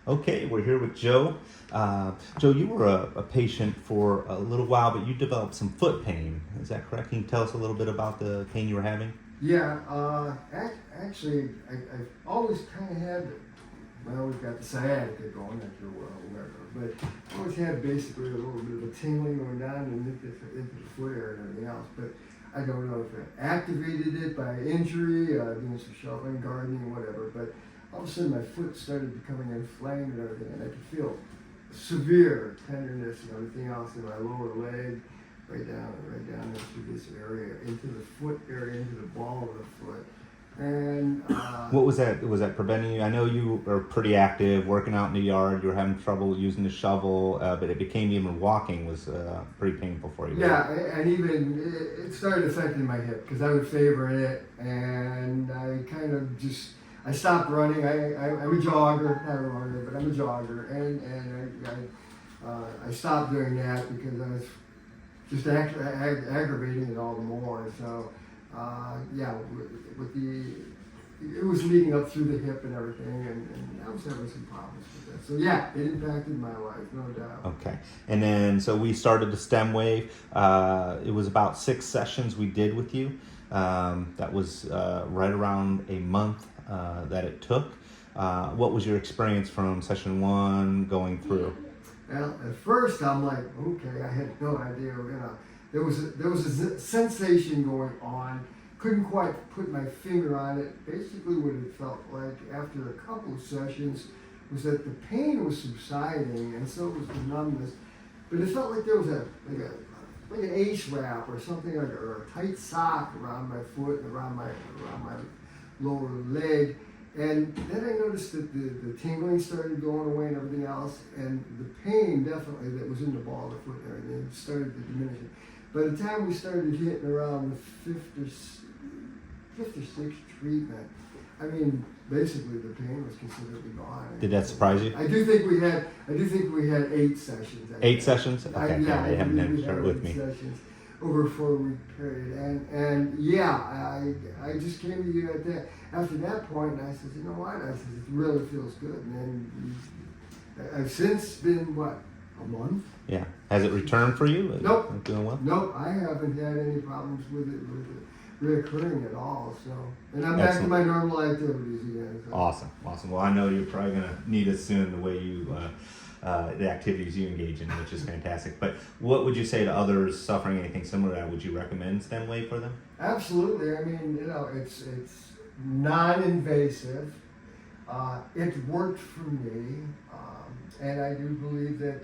Okay, we're here with Joe. Joe, you were a patient for a little while, but you developed some foot pain. Is that correct? Can you tell us a little bit about the pain you were having? Yeah, actually, I've always kind of had, well, we've got the sciatica going, if you're well aware of, but I always had basically a little bit of a tingling going down into the foot area and everything else, but I don't know if it activated it by injury, doing some shoveling, gardening, whatever, but all of a sudden my foot started becoming inflamed and everything, and I could feel severe tenderness and everything else in my lower leg, right down into this area, into the foot area, into the ball of the foot. And what was that? Was that preventing you? I know you were pretty active, working out in the yard. You were having trouble using the shovel, but it became even walking was pretty painful for you. Yeah, and even it started affecting my hip because I would favor it, and I kind of just I stopped running. I'm a jogger, not a runner, but I'm a jogger, and I stopped doing that because I was just aggravating it all the more. So, it was leading up through the hip and everything, and I was having some problems with that. So yeah, it impacted my life, no doubt. Okay, and then so we started the StemWave. It was about 6 sessions we did with you. That was right around a month that it took. What was your experience from session 1 going through? Well, at first I'm like, okay, I had no idea. There was a sensation going on. Couldn't quite put my finger on it. Basically, what it felt like after a couple of sessions was that the pain was subsiding, and so was the numbness. But it felt like there was like an ace wrap or something like or a tight sock around my foot and around my lower leg. And then I noticed that the tingling started going away and everything else, and the pain definitely that was in the ball of the foot and everything started to diminish. By the time we started hitting around the fifth or sixth treatment, I mean, basically the pain was considerably gone. Did that surprise you? I do think we had 8 sessions. 8 sessions? Okay, I haven't shared with me. Sessions over a 4-week period, and yeah, I just came to you at that after that point, and I said, you know what? I said, it really feels good, and then I've since been a month. Yeah. Has it returned for you? Nope. Doing well? Nope. I haven't had any problems with it reoccurring at all. So, and I'm back to my normal activities again. So. Awesome. Well, I know you're probably gonna need us soon. The way you, the activities you engage in, which is fantastic. But what would you say to others suffering anything similar to that? Would you recommend StemWave for them? Absolutely. I mean, it's non-invasive. It worked for me, and I do believe that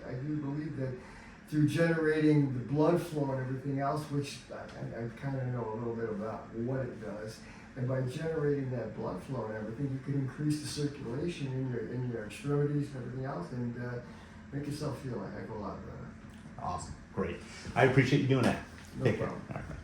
through generating the blood flow and everything else, which I kind of know a little bit about what it does, and by generating that blood flow and everything, you can increase the circulation in your extremities and everything else, and make yourself feel a heck of a lot better. Awesome, great. I appreciate you doing that. No Take care. problem. All right.